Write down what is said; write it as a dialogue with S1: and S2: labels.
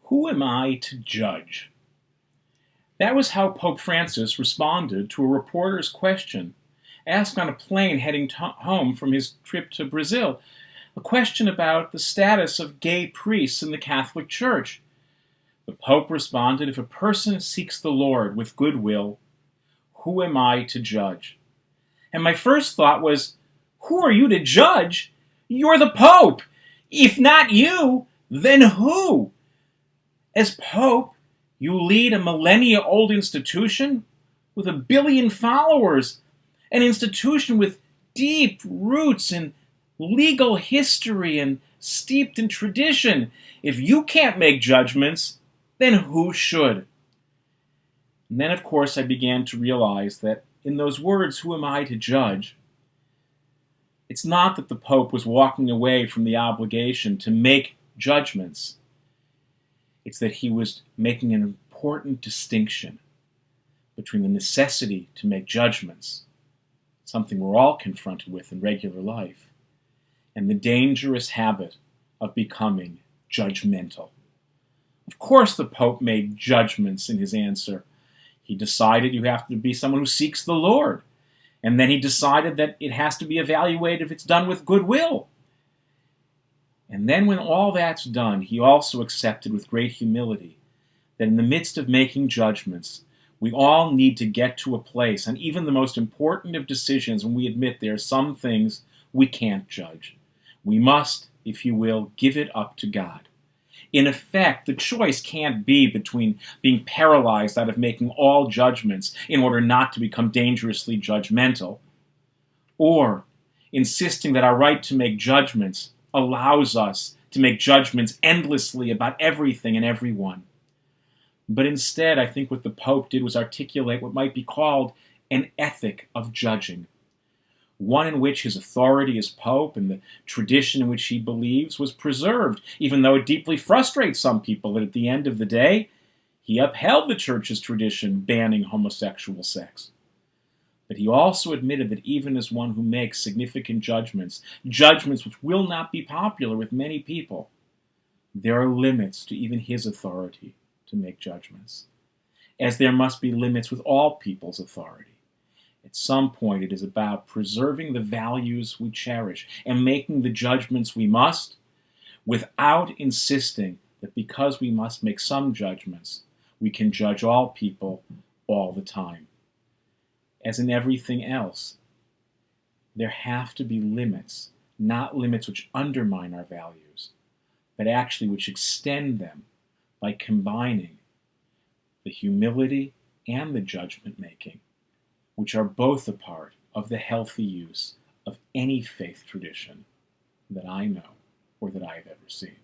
S1: Who am I to judge? That was how Pope Francis responded to a reporter's question asked on a plane heading home from his trip to Brazil, a question about the status of gay priests in the Catholic Church. The Pope responded, "If a person seeks the Lord with good will, who am I to judge?" And my first thought was, who are you to judge? You're the Pope. If not you, then who? As Pope, you lead a millennia-old institution with 1 billion followers, an institution with deep roots in legal history and steeped in tradition. If you can't make judgments, then who should? And then, of course, I began to realize that in those words, who am I to judge? It's not that the Pope was walking away from the obligation to make judgments. It's that he was making an important distinction between the necessity to make judgments, something we're all confronted with in regular life, and the dangerous habit of becoming judgmental. Of course, the Pope made judgments in his answer. He decided you have to be someone who seeks the Lord. And then he decided that it has to be evaluated if it's done with goodwill. And then when all that's done, he also accepted with great humility that in the midst of making judgments, we all need to get to a place, and even the most important of decisions, when we admit there are some things we can't judge. We must, if you will, give it up to God. In effect, the choice can't be between being paralyzed out of making all judgments in order not to become dangerously judgmental, or insisting that our right to make judgments allows us to make judgments endlessly about everything and everyone. But instead, I think what the Pope did was articulate what might be called an ethic of judging, one in which his authority as Pope and the tradition in which he believes was preserved, even though it deeply frustrates some people that at the end of the day, he upheld the Church's tradition banning homosexual sex. But he also admitted that even as one who makes significant judgments which will not be popular with many people, there are limits to even his authority to make judgments, as there must be limits with all people's authority. At some point, it is about preserving the values we cherish and making the judgments we must, without insisting that because we must make some judgments, we can judge all people all the time. As in everything else, there have to be limits, not limits which undermine our values, but actually which extend them by combining the humility and the judgment-making, which are both a part of the healthy use of any faith tradition that I know or that I have ever seen.